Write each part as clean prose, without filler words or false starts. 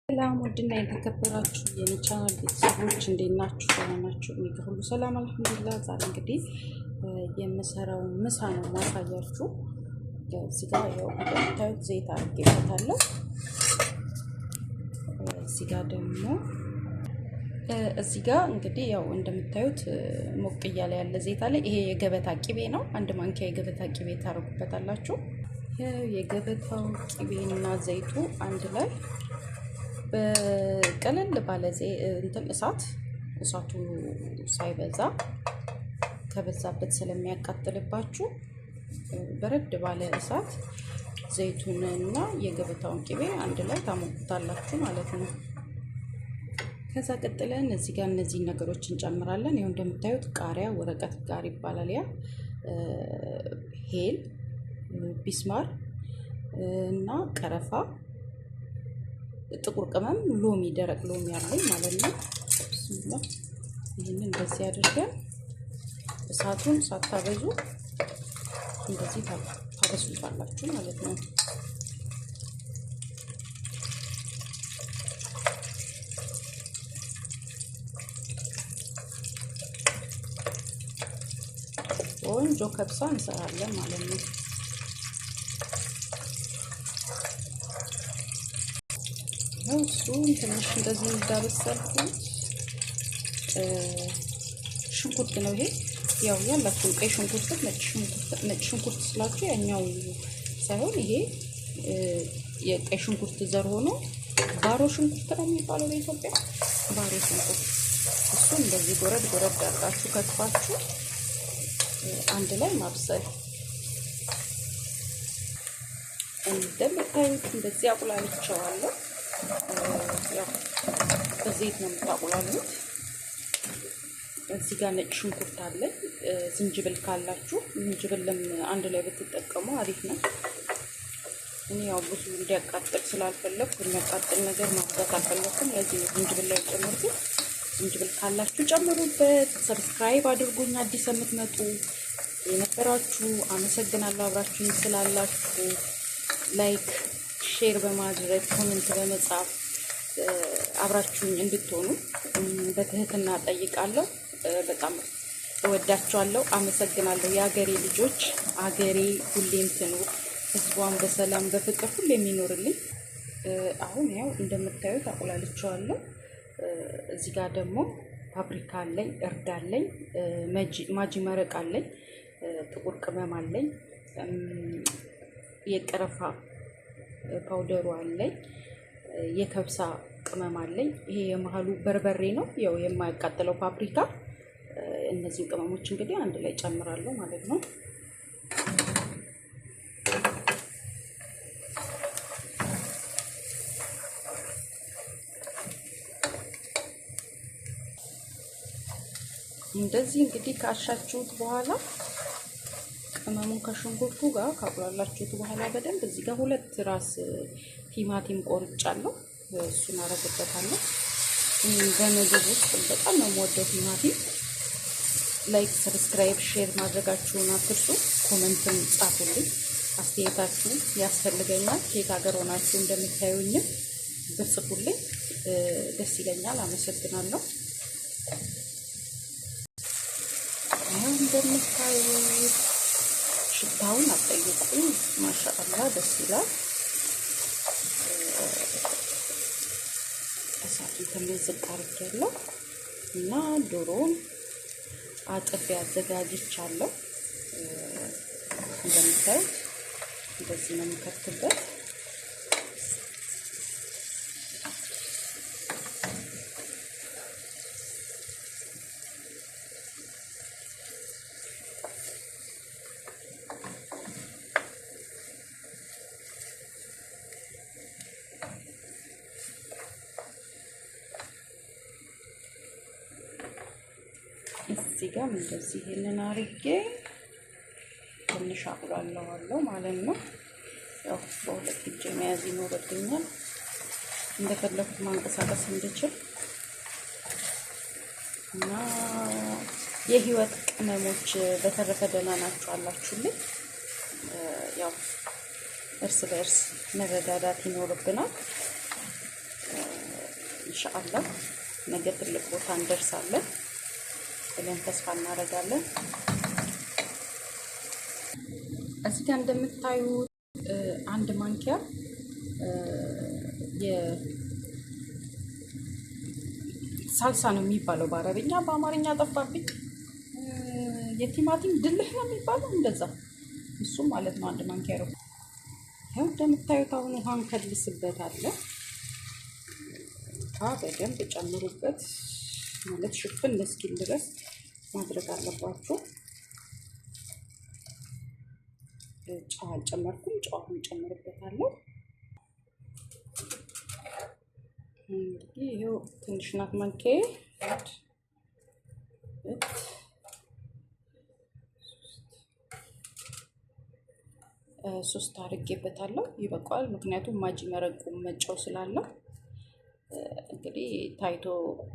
ሰላም ውድና የተከበራችሁ የቻናል ቤተሰቦች እንዴት ናችሁ? ደህና ናችሁ? እኔ ሁሉ ሰላም አልሐምዱሊላህ። ዛሬ እንግዲህ የምሰራው ምሳ ነው ማሳያችሁ። እዚህ ጋር ያው እንደምታዩት ዘይት አድርጌበታለሁ። እዚህ ጋር ደግሞ እዚህ ጋር እንግዲህ ያው እንደምታዩት ሞቅ እያለ ያለ ዘይት አለ። ይሄ የገበታ ቅቤ ነው። አንድ ማንኪያ የገበታ ቅቤ ታረጉበታላችሁ። የገበታው ቅቤና ዘይቱ አንድ ላይ በቀለል ባለ እሳቱ ሳይበዛ ከበዛበት ስለሚያቃጥልባችሁ በረድ ባለ እሳት ዘይቱንና የገበታውን ቅቤ አንድ ላይ ታሞቁታላችሁ ማለት ነው። ከዛ ቀጥለን እዚህ ጋር እነዚህን ነገሮች እንጨምራለን። ይኸው እንደምታዩት ቃሪያ፣ ወረቀት ጋር ይባላል ያ፣ ሄል፣ ቢስማር እና ቀረፋ፣ ጥቁር ቅመም፣ ሎሚ፣ ደረቅ ሎሚ ያለኝ ማለት ነው። ይህንን እንደዚህ አድርገን እሳቱን ሳታበዙ እንደዚህ ታበስሉታላችሁ ማለት ነው። ቆንጆ ከብሳ እንሰራለን ማለት ነው። እሱን ትንሽ እንደዚህ እንዳበሰልኩት ሽንኩርት ነው ይሄ። ያው ያላችሁ ቀይ ሽንኩርት፣ ነጭ ሽንኩርት ስላችሁ ያኛው ሳይሆን ይሄ የቀይ ሽንኩርት ዘር ሆኖ ባሮ ሽንኩርት ነው የሚባለው በኢትዮጵያ፣ ባሮ ሽንኩርት። እሱን እንደዚህ ጎረድ ጎረድ አድርጋችሁ ከትፋችሁ አንድ ላይ ማብሰል። እንደምታዩት እንደዚህ አቁላልቼዋለሁ። ያው በዘይት ነው የምታቁላሉት። እዚህ ጋር ነጭ ሽንኩርት አለ። ዝንጅብል ካላችሁ ዝንጅብልም አንድ ላይ ብትጠቀሙ አሪፍ ነው። እኔ ያው ብዙ እንዲያቃጥል ስላልፈለኩ የሚያቃጥል ነገር ማብዛት አልፈለኩም። ለዚህ ነው ዝንጅብል ላይ ጨምሩት። ዝንጅብል ካላችሁ ጨምሩበት። ሰብስክራይብ አድርጉኝ አዲስ የምትመጡ የነበራችሁ አመሰግናለሁ። አብራችሁኝ ስላላችሁ ላይክ ሼር በማድረግ ኮሜንት በመጻፍ አብራችሁኝ እንድትሆኑ በትህትና ጠይቃለሁ። በጣም እወዳችኋለሁ፣ አመሰግናለሁ። የአገሬ ልጆች፣ አገሬ ሁሌም ትኑር፣ ህዝቧን በሰላም በፍቅር ሁሌም የሚኖርልኝ። አሁን ያው እንደምታዩት አቁላልቼዋለሁ። እዚህ ጋር ደግሞ ፓፕሪካ አለኝ፣ እርድ አለኝ፣ ማጂ መረቅ አለኝ፣ ጥቁር ቅመም አለኝ፣ የቀረፋ ፓውደሩ አለኝ፣ የከብሳ ቅመም አለኝ። ይሄ የመሃሉ በርበሬ ነው፣ ያው የማያቃጥለው ፓፕሪካ። እነዚህ ቅመሞች እንግዲህ አንድ ላይ ጨምራለሁ ማለት ነው። እንደዚህ እንግዲህ ካሻችሁት በኋላ ቅመሙን ከሽንኩርቱ ጋር ካቁላላችሁት በኋላ በደንብ እዚህ ጋር 2 ራስ ቲማቲም ቆርጫለሁ። እሱን አረግበታለሁ። በምግብ ውስጥ በጣም ነው የምወደው ቲማቲም። ላይክ፣ ሰብስክራይብ፣ ሼር ማድረጋችሁን አትርሱ። ኮሜንትም ጻፉልኝ፣ አስተያየታችሁ ያስፈልገኛል። ከየት ሀገር ሆናችሁ እንደምታዩኝም ብጽፉልኝ ደስ ይለኛል። አመሰግናለሁ። አሁን እንደምታዩት ሽታውን አጠይቁኝ። ማሻአላ ደስ ይላል። እሳቱን ትንሽ ዝቅ አድርጌያለሁ እና ዶሮውን አጥቤ አዘጋጅቻለሁ። እንደምታዩት እንደዚህ ነው የምከትበት። እዚህ ጋር እንደዚህ ይሄንን አርጌ ትንሽ አቁላለዋለሁ ማለት ነው። ያው በሁለት እጄ መያዝ ይኖርብኛል እንደፈለኩት ማንቀሳቀስ እንድችል እና የህይወት ቅመሞች በተረፈ ደህና ናችሁ አላችሁልኝ። ያው እርስ በእርስ መረዳዳት ይኖርብናል። ኢንሻአላህ ነገ ትልቅ ቦታ እንደርሳለን ብለን ተስፋ እናደርጋለን። እዚህ ጋር እንደምታዩት አንድ ማንኪያ የሳልሳ ነው የሚባለው በአረብኛ፣ በአማርኛ ጠፋብኝ። የቲማቲም ድልህ ነው የሚባለው እንደዛ፣ እሱ ማለት ነው። አንድ ማንኪያ ነው። ያው እንደምታዩት አሁን ውሃን ከልስበታለን። በደንብ ጨምሩበት ማለት ሽፍን እስኪል ድረስ ማድረግ አለባችሁ። ጨው አልጨመርኩም፣ ጨው አሁን ጨምርበታለሁ። እንግዲህ ይኸው ትንሽ ናት ማንኪያ ሶስት አድርጌበታለሁ። ይበቃዋል፣ ምክንያቱም ማጂ መረቁ መጫው ስላለው እንግዲህ ታይቶ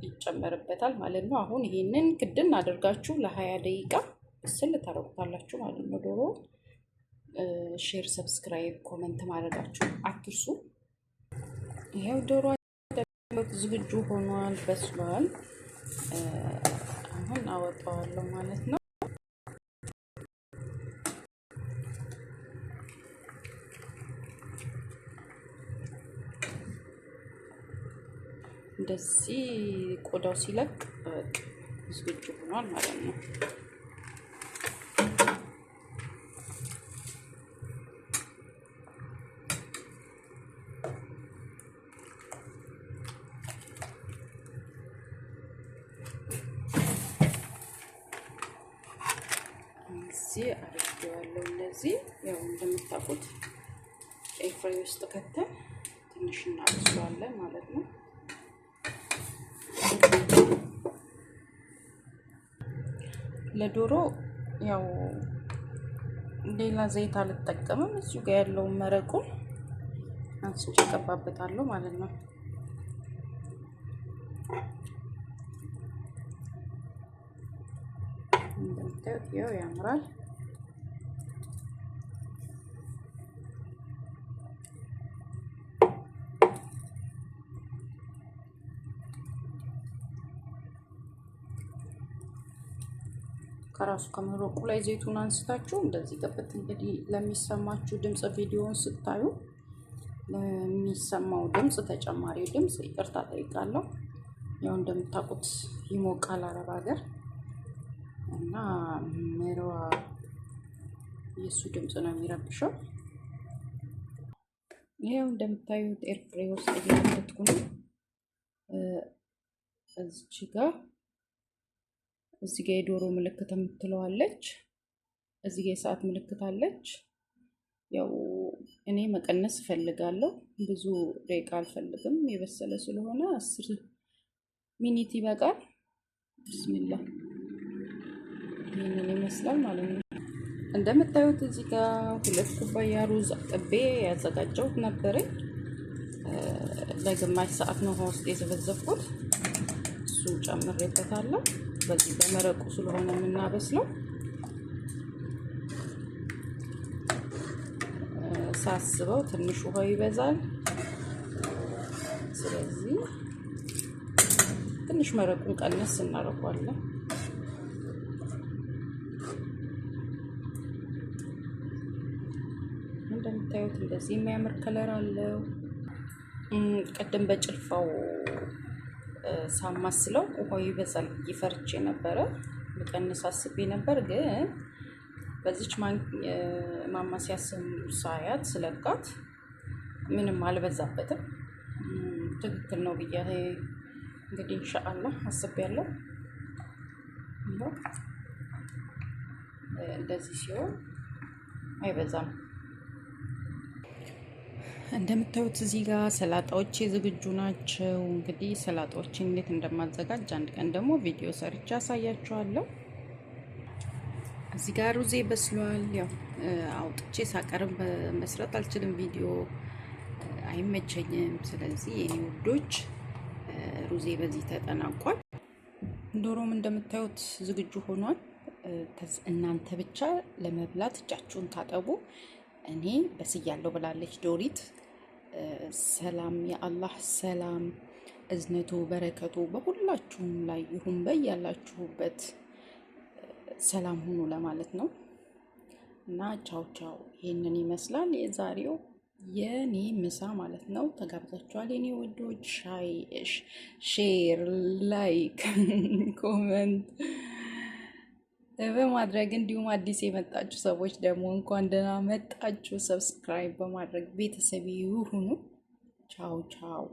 ይጨመርበታል ማለት ነው። አሁን ይሄንን ክድን አድርጋችሁ ለ20 ደቂቃ ብስል ታረቁታላችሁ ማለት ነው። ዶሮ ሼር፣ ሰብስክራይብ፣ ኮሜንት ማድረጋችሁ አትርሱ። ይሄው ዶሮ ዝግጁ ሆኗል፣ በስሏል። አሁን አወጣዋለሁ ማለት ነው። እንደዚህ ቆዳው ሲለቅ ዝግጁ ሆኗል ማለት ነው። እዚህ አድርጌዋለሁ። እንደዚህ ያው እንደምታውቁት ኤርፍራይ ውስጥ ከተን ትንሽ እናበስለዋለን ማለት ነው። ለዶሮ ያው ሌላ ዘይት አልጠቀምም። እዚሁ ጋር ያለውን መረቁን አንስቼ እቀባበታለሁ ማለት ነው። እንደምታዩት ያው ያምራል። ከራሱ ከመረቁ ላይ ዘይቱን አንስታችሁ እንደዚህ ገበት። እንግዲህ ለሚሰማችሁ ድምጽ ቪዲዮውን ስታዩ ለሚሰማው ድምጽ ተጨማሪ ድምጽ ይቅርታ ጠይቃለሁ። ያው እንደምታውቁት ይሞቃል አረብ ሀገር እና መረዋ የሱ ድምጽ ነው የሚረብሸው። ይሄው እንደምታዩት ኤርፍራይ ውስጥ እየከተትኩ ነው። እዚህ ጋር የዶሮ ምልክት የምትለዋለች፣ እዚህ ጋር የሰዓት ምልክት አለች። ያው እኔ መቀነስ እፈልጋለሁ፣ ብዙ ደቂቃ አልፈልግም። የበሰለ ስለሆነ 10 ሚኒት ይበቃል። ቢስሚላ ይህንን ይመስላል ማለት ነው። እንደምታዩት እዚህ ጋር 2 ኩባያ ሩዝ አጥቤ ያዘጋጀሁት ነበረኝ። ለግማሽ ሰዓት ነው ውሃ ውስጥ የዘበዘብኩት። እሱን ጨምሬበታለሁ። በዚህ በመረቁ ስለሆነ የምናበስለው ሳስበው ትንሽ ውሃ ይበዛል። ስለዚህ ትንሽ መረቁን ቀነስ እናደርገዋለን። እንደምታዩት እንደዚህ የሚያምር ከለር አለው። ቀደም በጭልፋው ሳማስለው ውሃው ይበዛል ብዬ ፈርቼ ነበረ፣ ልቀንስ አስቤ ነበር። ግን በዚች ማማሲያ ሳያት ስለቃት ምንም አልበዛበትም። ትክክል ነው ብዬ እንግዲህ ኢንሻአላህ አስቤያለሁ። እንደዚህ ሲሆን አይበዛም። እንደምታዩት እዚህ ጋር ሰላጣዎቼ ዝግጁ ናቸው። እንግዲህ ሰላጣዎችን እንዴት እንደማዘጋጅ አንድ ቀን ደግሞ ቪዲዮ ሰርቼ አሳያችኋለሁ። እዚህ ጋር ሩዜ በስሏል። ያው አውጥቼ ሳቀርብ መስራት አልችልም፣ ቪዲዮ አይመቸኝም። ስለዚህ የኔ ውዶች ሩዜ በዚህ ተጠናቋል። ዶሮም እንደምታዩት ዝግጁ ሆኗል። እናንተ ብቻ ለመብላት እጃችሁን ታጠቡ። እኔ በስያለሁ ብላለች ዶሪት። ሰላም የአላህ ሰላም እዝነቱ በረከቱ በሁላችሁም ላይ ይሁን። በያላችሁበት ሰላም ሁኑ ለማለት ነው እና ቻው ቻው። ይህንን ይመስላል የዛሬው የኔ ምሳ ማለት ነው። ተጋብዛችኋል የኔ ውዶች። ሼር፣ ላይክ፣ ኮመንት በማድረግ እንዲሁም አዲስ የመጣችሁ ሰዎች ደግሞ እንኳን ደህና መጣችሁ። ሰብስክራይብ በማድረግ ቤተሰብ ይሁኑ። ቻው ቻው።